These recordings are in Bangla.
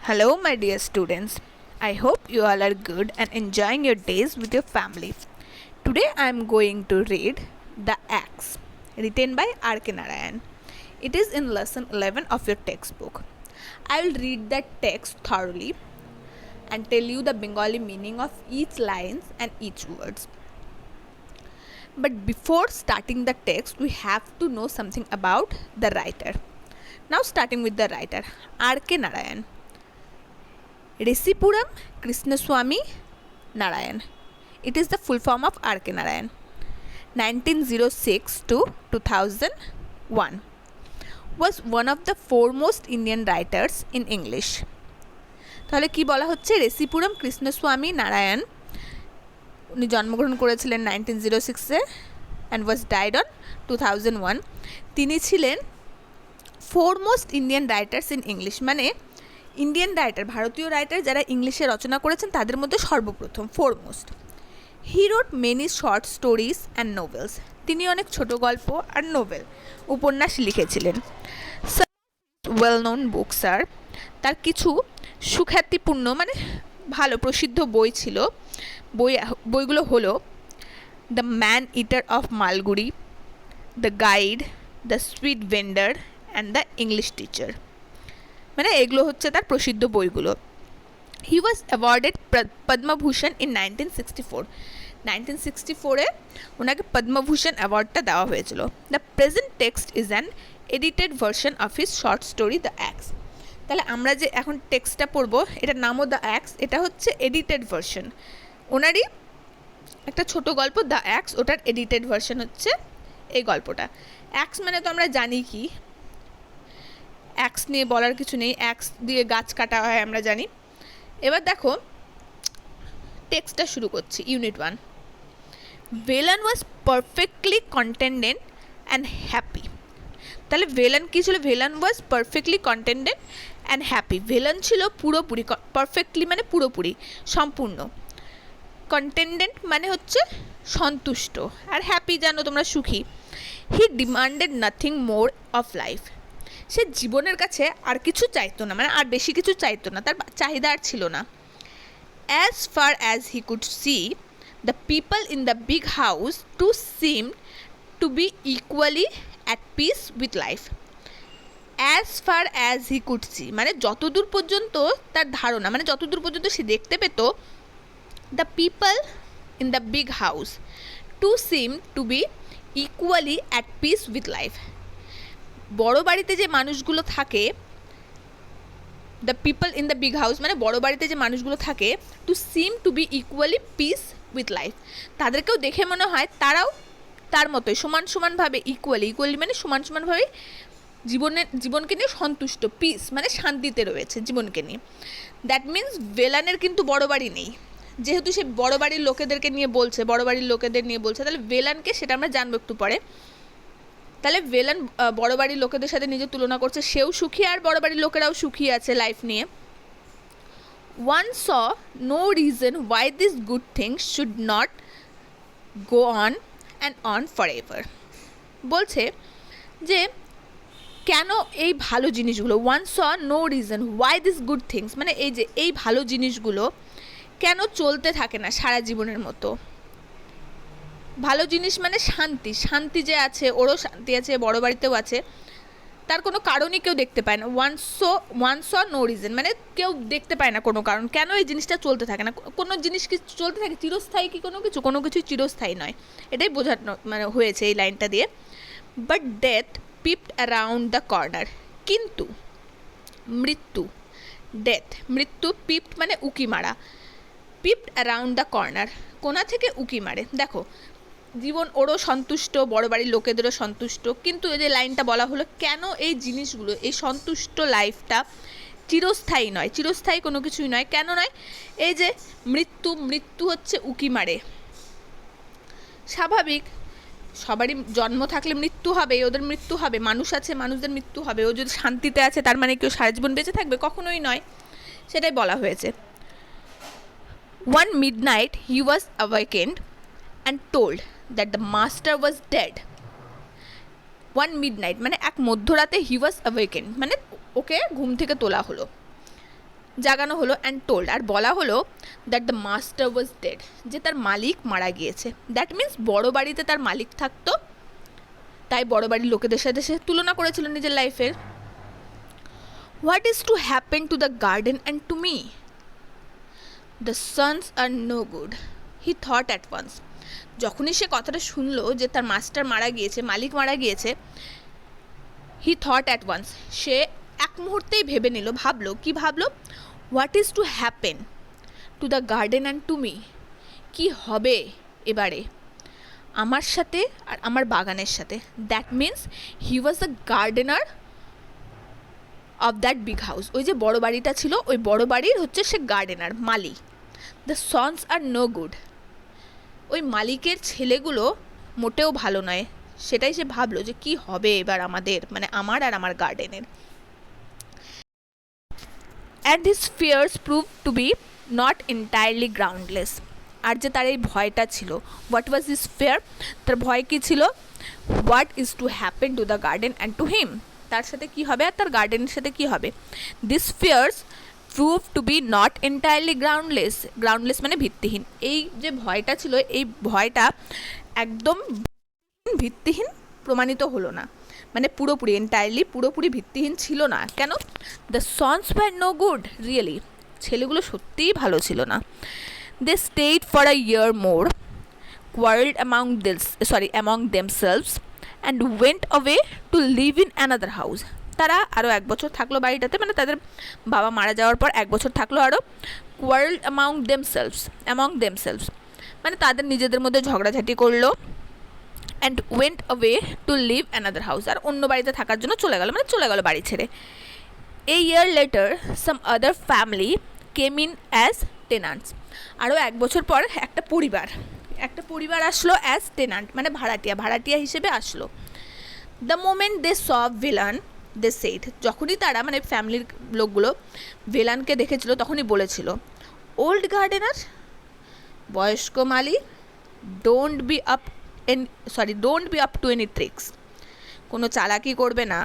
Hello, my dear students. I hope you all are good and enjoying your days with your family. Today I am going to read The Axe, written by R.K. Narayan. It is in lesson 11 of your textbook. I will read the text thoroughly and tell you the Bengali meaning of each lines and each words. But before starting the text, we have to know something about the writer. Now starting with the writer, R.K. Narayan. Resipuram Krishnaswamy Narayan. It is the full form of R.K. Narayan. 1906 to 2001 was one of the foremost Indian writers in English. তাহলে কি বলা হচ্ছে রেসিপুরম কৃষ্ণস্বামী নারায়ণ উনি জন্মগ্রহণ করেছিলেন 1906-এ অ্যান্ড ওয়াজ ডাইড অন 2001. তিনি ছিলেন foremost Indian writers in English, মানে ইন্ডিয়ান রাইটার, ভারতীয় রাইটার যারা ইংলিশে রচনা করেছেন তাদের মধ্যে সর্বপ্রথম, foremost. He wrote many short stories and novels. তিনি অনেক ছোট গল্প আর নোভেল, উপন্যাস লিখেছিলেন. ওয়েল নোন বুকস আর, তার কিছু সুখ্যাতিপূর্ণ মানে ভালো প্রসিদ্ধ বই ছিল. বইগুলো হলো the man eater of Malgudi, the guide, the sweet vendor and the English teacher. মানে এগুলো হচ্ছে তার প্রসিদ্ধ বইগুলো. He was awarded Padma Bhushan in 1964. ওনাকে পদ্মভূষণ অ্যাওয়ার্ডটা দেওয়া হয়েছিল. The present text is an edited version of his short story the axe. তাহলে আমরা যে এখন টেক্সটটা পড়বো এটার নামও দ্য অ্যাক্স, এটা হচ্ছে এডিটেড ভার্সন. ওনারই একটা ছোট গল্প দ্য অ্যাক্স, ওটার এডিটেড ভার্সন হচ্ছে এই গল্পটা. অ্যাক্স মানে তো আমরা জানি কি, অ্যাক্স নিয়ে বলার কিছু নেই, অ্যাক্স দিয়ে গাছ কাটা হয় আমরা জানি. এবার দেখো টেক্সটটা শুরু করছি. Unit 1. Velan was perfectly contented and happy. তাহলে ভেলান কী ছিল? Velan was perfectly contented and happy. Velan ছিল পুরোপুরি, পারফেক্টলি মানে পুরোপুরি, সম্পূর্ণ. কন্টেন্টেড মানে হচ্ছে সন্তুষ্ট, আর হ্যাপি জানো তোমরা, সুখী. He demanded nothing more of life. সে জীবনের কাছে আর কিছু চাইতো না, মানে আর বেশি কিছু চাইতো না, তার চাহিদা আর ছিল না. As far as he could see, the people in the big house to seem to be equally at peace with life. As far as he could see মানে যতদূর পর্যন্ত তার ধারণা, মানে যতদূর পর্যন্ত সে দেখতে পেত, the people in the big house to seem to be equally at peace with life. বড় বাড়িতে যে মানুষগুলো থাকে, the people in the big house মানে বড় বাড়িতে যে মানুষগুলো থাকে, to seem to be equally peace with life, তাদেরকেও দেখে মনে হয় তারাও তার মতোই সমান সমানভাবে, ইকুয়ালি মানে সমান সমানভাবে জীবনকে নিয়ে সন্তুষ্ট, পিস মানে শান্তিতে রয়েছে জীবনকে নিয়ে. দ্যাট মিনস ভেলানের কিন্তু বড় বাড়ি নেই, যেহেতু সে বড় বাড়ির লোকেদেরকে নিয়ে বলছে, বড় বাড়ির লোকেদের নিয়ে বলছে, তাহলে ভেলানকে সেটা আমরা জানবো একটু পরে. তাহলে ভেলান বড় বাড়ির লোকেদের সাথে নিজের তুলনা করছে, সেও সুখী আর বড় বাড়ির লোকেরাও সুখী আছে লাইফ নিয়ে. One saw no reason why this good things should not go on and on forever. বলছে যে কেন এই ভালো জিনিসগুলো, one saw no reason why this good things মানে এই যে এই ভালো জিনিসগুলো কেন চলতে থাকে না সারা জীবনের মতো. ভালো জিনিস মানে শান্তি, শান্তি যে আছে, ওরও শান্তি আছে, বড় বাড়িতেও আছে, তার কোনো কারণই কেউ দেখতে পায় না. ওয়ান স নো রিজন মানে কেউ দেখতে পায় না কোনো কারণ, কেন এই জিনিসটা চলতে থাকে না. কোনো জিনিস কি চলতে থাকে? চিরস্থায়ী কি কোনো কিছু চিরস্থায়ী নয়, এটাই বোঝানো মানে হয়েছে এই লাইনটা দিয়ে. But death পিপড around the corner. কিন্তু মৃত্যু, ডেথ মৃত্যু, পিপড মানে উকি মারা, পিপড অ্যারাউন্ড দ্য কর্নার কোনা থেকে উকি মারে. দেখো জীবন ওরও সন্তুষ্ট, বড় বাড়ির লোকেদেরও সন্তুষ্ট, কিন্তু এই যে লাইনটা বলা হলো কেন এই জিনিসগুলো, এই সন্তুষ্ট লাইফটা চিরস্থায়ী নয়, চিরস্থায়ী কোনো কিছুই নয়. কেন নয়? এই যে মৃত্যু হচ্ছে উকি মারে. স্বাভাবিক, সবারই জন্ম থাকলে মৃত্যু হবে, ওদের মৃত্যু হবে, মানুষ আছে মানুষদের মৃত্যু হবে. ও যদি শান্তিতে আছে তার মানে কেউ সারা জীবন বেঁচে থাকবে? কখনোই নয়, সেটাই বলা হয়েছে. One midnight he was awakened and told that the master was dead. One midnight মানে এক মধ্যরাতে he was awakened মানে ওকে ঘুম থেকে তোলা হলো. জাগানো হলো অ্যান্ড টোল্ড, আর বলা হলো that the master was dead, যে তার মালিক মারা গিয়েছে। দ্যাট মিন্স বড় বাড়িতে তার মালিক থাকতো, তাই বড় বাড়ির লোকেদের সাথে সে তুলনা করেছিল নিজের লাইফের। What is to happen to the garden and to me? The sons are no good, he thought at once. যখনই সে কথাটা শুনলো যে তার মাস্টার মারা গিয়েছে, মালিক মারা গিয়েছে, হি থট অ্যাট ওয়ান্স, সে এক মুহূর্তেই ভেবে নিল, ভাবলো, কি ভাবলো? What is to happen to the garden and to me, কী হবে এবারে আমার সাথে আর আমার বাগানের সাথে। That means he was the gardener of that big house. ওই যে বড় বাড়িটা ছিল, ওই বড় বাড়ির হচ্ছে সে গার্ডেনার, মালি। The sons are no good, ওই মালিকের ছেলেগুলো মোটেও ভালো নয়, সেটাই সে ভাবলো যে কি হবে এবার আমাদের, মানে আমার আর আমার গার্ডেনের। And his fears prove to be not entirely groundless, আর যে তার এই ভয়টা ছিল, হোয়াট ওয়াজ হিজ ফিয়ার, তার ভয় কী ছিল? What is to happen to the garden and to him, তার সাথে কী হবে আর তার গার্ডেনের সাথে কী হবে। This fears prove to be not entirely groundless, groundless মানে ভিত্তিহীন। এই যে ভয়টা ছিল, এই ভয়টা একদম ভিত্তিহীন প্রমাণিত হলো না, মানে পুরোপুরি এন্টায়ারলি পুরোপুরি ভিত্তিহীন ছিল না। কেন? The sons were no good, really ছেলেগুলো সত্যিই ভালো ছিল না। They stayed for a year more, quarreled among themselves and went away to live in another house. তারা আরও 1 বছর থাকলো বাড়িটাতে, মানে তাদের বাবা মারা যাওয়ার পর 1 বছর থাকলো আরও। quarreled among themselves মানে তাদের নিজেদের মধ্যে ঝগড়াঝাটি করলো। And went away to live another house, আর অন্য বাড়িতে থাকার জন্য চলে গেল, মানে চলে গেল বাড়ি ছেড়ে। A year later some other family came in as tenants, আরও 1 বছর পর একটা পরিবার আসলো অ্যাজ টেনান্ট, মানে ভাড়াটিয়া হিসেবে আসলো। The moment they saw Velan they said, যখনই তারা মানে ফ্যামিলির লোকগুলো ভিলানকে দেখেছিল তখনই বলেছিল, ওল্ড গার্ডেনার, বয়স্ক মালি, don't be up to any tricks, কোনো চালাকি করবে না।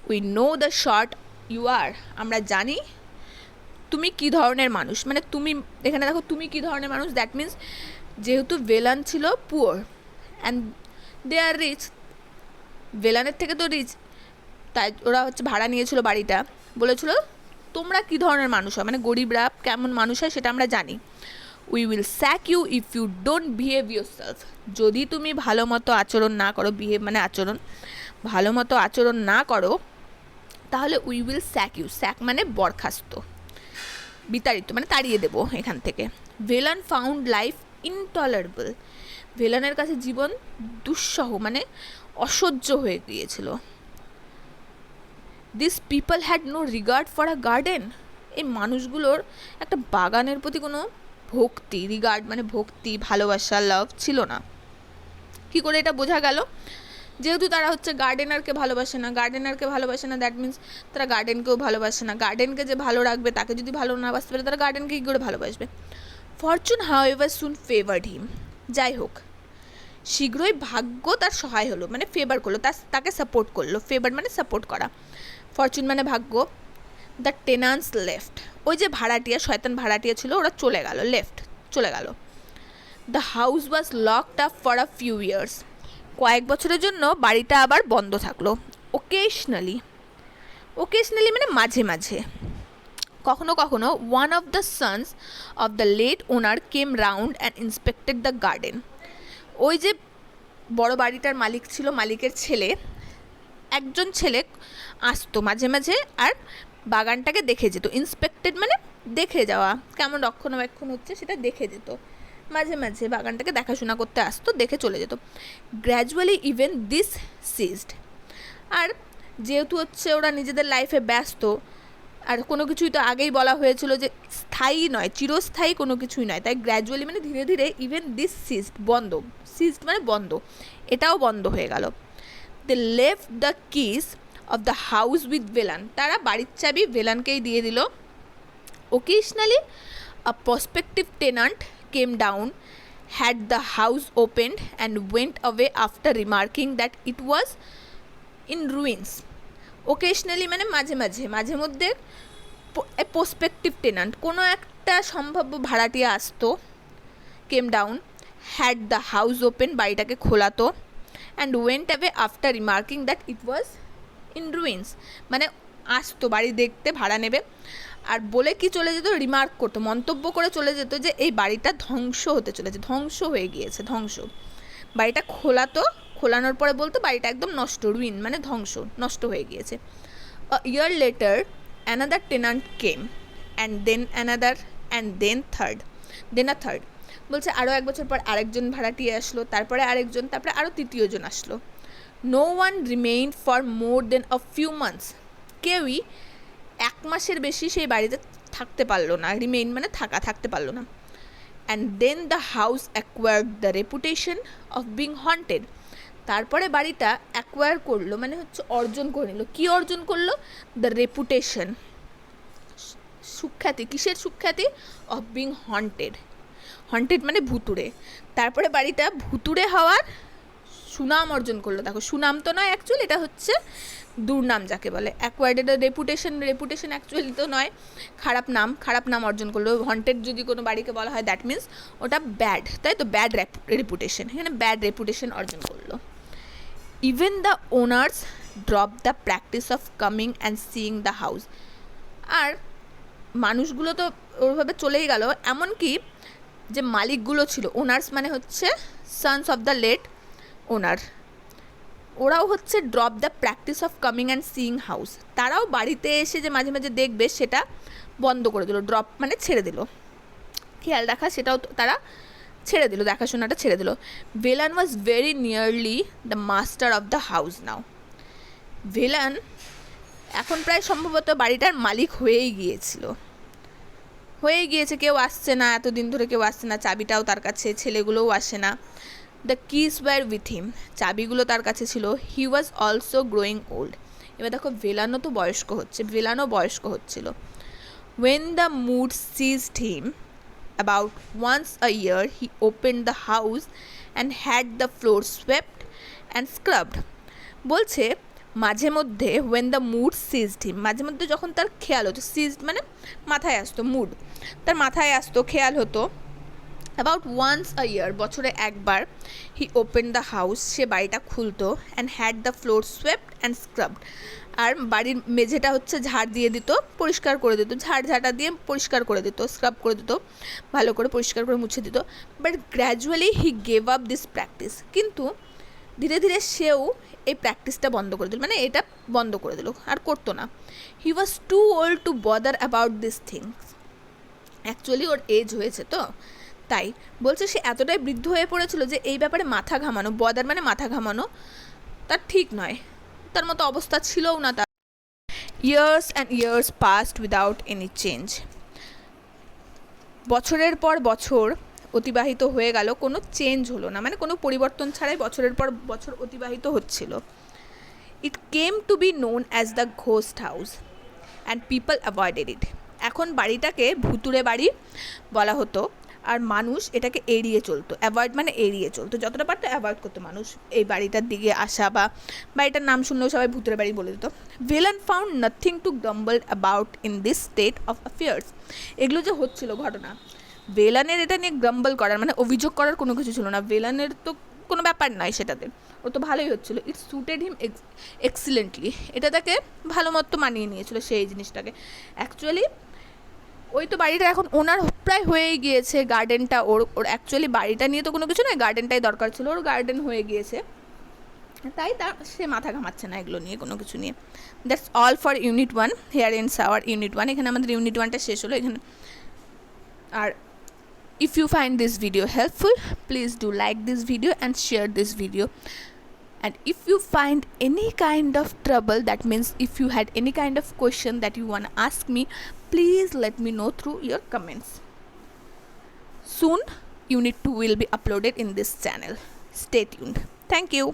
We know the sort you are, আমরা জানি তুমি কী ধরনের মানুষ, মানে তুমি এখানে দেখো তুমি কী ধরনের মানুষ। দ্যাট মিন্স যেহেতু ভেলান ছিল poor and they are rich, ভেলানের থেকে তো রিচ, তাই ওরা হচ্ছে ভাড়া নিয়েছিল বাড়িটা, বলেছিল তোমরা কী ধরনের মানুষ হয়, মানে গরিবরা কেমন মানুষ হয় সেটা আমরা জানি। We will sack you if you don't behave yourself, যদি তুমি ভালো মতো আচরণ না করো, বিহেভ মানে আচরণ, ভালো মতো আচরণ না করো, তাহলে we will sack you, sack মানে বরখাস্ত, বিতাড়িত মানে তাড়িয়ে দেবো এখান থেকে। ভেলান ফাউন্ড লাইফ ইনটলারেবল, ভেলানের কাছে জীবন দুঃসহ মানে অসহ্য হয়ে গিয়েছিল। This people had no regard for a garden, এই মানুষগুলোর একটা বাগানের প্রতি কোনো ভক্তি, রিগার্ড মানে ভক্তি, ভালোবাসা, লাভ ছিল না। কী করে এটা বোঝা গেল? যেহেতু তারা হচ্ছে গার্ডেনারকে ভালোবাসে না, দ্যাট মিন্স তারা গার্ডেনকেও ভালোবাসে না। গার্ডেনকে যে ভালো রাখবে তাকে যদি ভালো না বাসতে পারে, তারা গার্ডেনকে কী করে ভালোবাসবে? ফরচুন হাউএভার সুন ফেভারড হিম, যাই হোক শীঘ্রই ভাগ্য তার সহায় হলো, মানে ফেভার করলো, তাকে সাপোর্ট করলো। ফেভার মানে সাপোর্ট করা, ফরচুন মানে ভাগ্য। দ্য টেনান্টস লেফট, ওই যে ভাড়াটিয়া, শয়তান ভাড়াটিয়া ছিল, ওরা চলে গেল। The house was locked up for a few years, কয়েক বছরের জন্য বাড়িটা আবার বন্ধ থাকলো। ওকেশনালি মানে মাঝে মাঝে, কখনো কখনো one of the sons of the late owner came round and inspected the garden, ওই যে বড় বাড়িটার মালিক ছিল, মালিকের ছেলে, একজন ছেলে আসতো মাঝে মাঝে আর বাগানটাকে দেখে যেত। ইন্সপেক্টেড মানে দেখে যাওয়া, কেমন রক্ষণাবেক্ষণ হচ্ছে সেটা দেখে যেত, মাঝে মাঝে বাগানটাকে দেখাশোনা করতে আসতো, দেখে চলে যেত। গ্র্যাজুয়ালি ইভেন দিস সিজড, আর যেহেতু হচ্ছে ওরা নিজেদের লাইফে ব্যস্ত, আর কোনো কিছুই তো আগেই বলা হয়েছিল যে স্থায়ী নয়, চিরস্থায়ী কোনো কিছুই নয়, তাই গ্র্যাজুয়ালি মানে ধীরে ধীরে, ইভেন দিস সিজড মানে বন্ধ, এটাও বন্ধ হয়ে গেল। They left the keys of the house with Velan, তারা বাড়ির চাবি ভেলানকেই দিয়ে দিল। Occasionally a prospective tenant came down, had the house opened and went away after remarking that it was in ruins. Occasionally মানে মাঝে মধ্যে প্রসপেক্টিভ টেনান্ট, কোনো একটা সম্ভাব্য ভাড়াটিয়া আসতো, came down, had the house open, বাড়িটাকে খোলাতো, and went away after remarking that it was in ruins, মানে আসতো বাড়ি দেখতে ভাড়া নেবে, আর বলে কি চলে যেত, রিমার্ক করতো, মন্তব্য করে চলে যেত যে এই বাড়িটা ধ্বংস হতে চলেছে, ধ্বংস হয়ে গিয়েছে, ধ্বংস। বাড়িটা খোলাতো, খোলানোর পরে বলতো বাড়িটা একদম নষ্ট, রুইন মানে ধ্বংস, নষ্ট হয়ে গিয়েছে। A year later another tenant came, and then another, and then a third, বলছে আরও এক বছর পর আরেকজন ভাড়াটিয়ে আসলো, তারপরে আরেকজন, তারপরে আরও তৃতীয়জন আসলো। No one remained for more than a few months, কেউই এক মাসের বেশি সেই বাড়িতে থাকতে পারলো না, রিমেইন মানে থাকতে পারলো না। And then the house acquired the reputation of being haunted, তারপরে বাড়িটা অ্যাকোয়ার করলো মানে হচ্ছে অর্জন করে নিল, কী অর্জন করলো, দ্য রেপুটেশন, সুখ্যাতি, কিসের সুখ্যাতি, অফ বিং হন্টেড, হন্টেড মানে ভুতুড়ে, তারপরে বাড়িটা ভুতুড়ে হওয়ার সুনাম অর্জন করলো। দেখো সুনাম তো নয় অ্যাকচুয়ালি, এটা হচ্ছে দুর্নাম যাকে বলে, অ্যাকোয়ার্ডেড রেপুটেশন, রেপুটেশন অ্যাকচুয়ালি তো নয়, খারাপ নাম অর্জন করলো। হন্টেড যদি কোনো বাড়িকে বলা হয় দ্যাট মিনস ওটা ব্যাড, তাই তো, ব্যাড রেপুটেশন, এখানে ব্যাড রেপুটেশন অর্জন করলো। Even the owners dropped the practice of coming and seeing the house, আর মানুষগুলো তো ওইভাবে চলেই গেল, এমনকি যে মালিকগুলো ছিল, ওনার্স মানে হচ্ছে সন্স অফ দ্য লেট ওনার, ওরাও হচ্ছে drop the practice of coming and seeing house, তারাও বাড়িতে এসে যে মাঝে মাঝে দেখবে সেটা বন্ধ করে দিল, ড্রপ মানে ছেড়ে দিল, খেয়াল রাখা সেটাও তারা ছেড়ে দিল, দেখাশোনাটা ছেড়ে দিল। Velan was very nearly the master of the house now, Velan এখন প্রায় সম্ভবত বাড়িটার মালিক হয়েই গিয়েছে, কেউ আসছে না, এতদিন ধরে কেউ আসছে না, চাবিটাও তার কাছে, ছেলেগুলোও আসে না। The keys were with him, চাবিগুলো তার কাছে ছিল। He was also growing old, এবার দেখো ভেলানও তো বয়স্ক হচ্ছিল। When the mood seized him about once a year he opened the house and had the floor swept and scrubbed, বলছে মাঝে মধ্যে when the mood seized him, মাঝে মধ্যে যখন তার খেয়াল হতো, seized মানে মাথায় আসতো, মুড তার মাথায় আসতো, খেয়াল হতো, about once a year বছরে একবার, he opened the house, সে বাড়িটা খুলতো, and had the floor swept and scrubbed, আর বাড়ির মেঝেটা হচ্ছে ঝাড় দিয়ে দিত, পরিষ্কার করে দিত, ঝাঁটা দিয়ে পরিষ্কার করে দিত, স্ক্রাব করে দিত, ভালো করে পরিষ্কার করে মুছে দিত। But gradually he gave up this practice, কিন্তু ধীরে ধীরে সেও এই প্র্যাকটিসটা বন্ধ করে দিল, মানে এটা বন্ধ করে দিল, আর করতো না। He was too old to bother about this things, actually ওর এজ হয়েছে তো, তাই বলছে সে এতটাই বৃদ্ধ হয়ে পড়েছিল যে এই ব্যাপারে মাথা ঘামানো, বদার মানে মাথা ঘামানো, তার ঠিক নয়, তার মতো অবস্থা ছিলও না তার। Years and years past without any change, বছরের পর বছর অতিবাহিত হয়ে গেল, কোনো চেঞ্জ হলো না, মানে কোনো পরিবর্তন ছাড়াই বছরের পর বছর অতিবাহিত হচ্ছিল। It came to be known as the ghost house and people avoided it, এখন বাড়িটাকে ভুতুড়ে বাড়ি বলা হতো, আর মানুষ এটাকে এড়িয়ে চলতো, অ্যাভয়েড মানে এড়িয়ে চলতো, যতটা পারতো অ্যাভয়েড করতো মানুষ এই বাড়িটার দিকে আসা, বা বাড়িটার নাম শুনলেও সবাই ভুতুরে বাড়ি বলে দিত। Villain found nothing to গ্রাম্বল about in this state of affairs, এগুলো যে হচ্ছিল ঘটনা, ভেলানের এটা নিয়ে গ্রাম্বল করার মানে অভিযোগ করার কোনো কিছু ছিল না, ভেলানের তো কোনো ব্যাপার নয় সেটাতে, ও তো ভালোই হচ্ছিলো। ইট সুটেড হিম এক্সিলেন্টলি, এটা তাকে ভালো মতো মানিয়ে নিয়েছিল সেই জিনিসটাকে। অ্যাকচুয়ালি ওই তো বাড়িটা এখন ওনার প্রায় হয়েই গিয়েছে, গার্ডেনটা ওর অ্যাকচুয়ালি বাড়িটা নিয়ে তো কোনো কিছু নয়, গার্ডেনটাই দরকার ছিল, ওর গার্ডেন হয়ে গিয়েছে, তাই সে মাথা ঘামাচ্ছে না এগুলো নিয়ে, কোনো কিছু নিয়ে। That's all for unit 1, here ends our unit 1, এখানে আমাদের ইউনিট 1টা শেষ হলো এখানে। আর if you find this video helpful, please do like this video and share this video. And if you find any kind of trouble, that means if you had any kind of question that you want to ask me, please let me know through your comments. Soon unit 2 will be uploaded in this channel. Stay tuned. Thank you.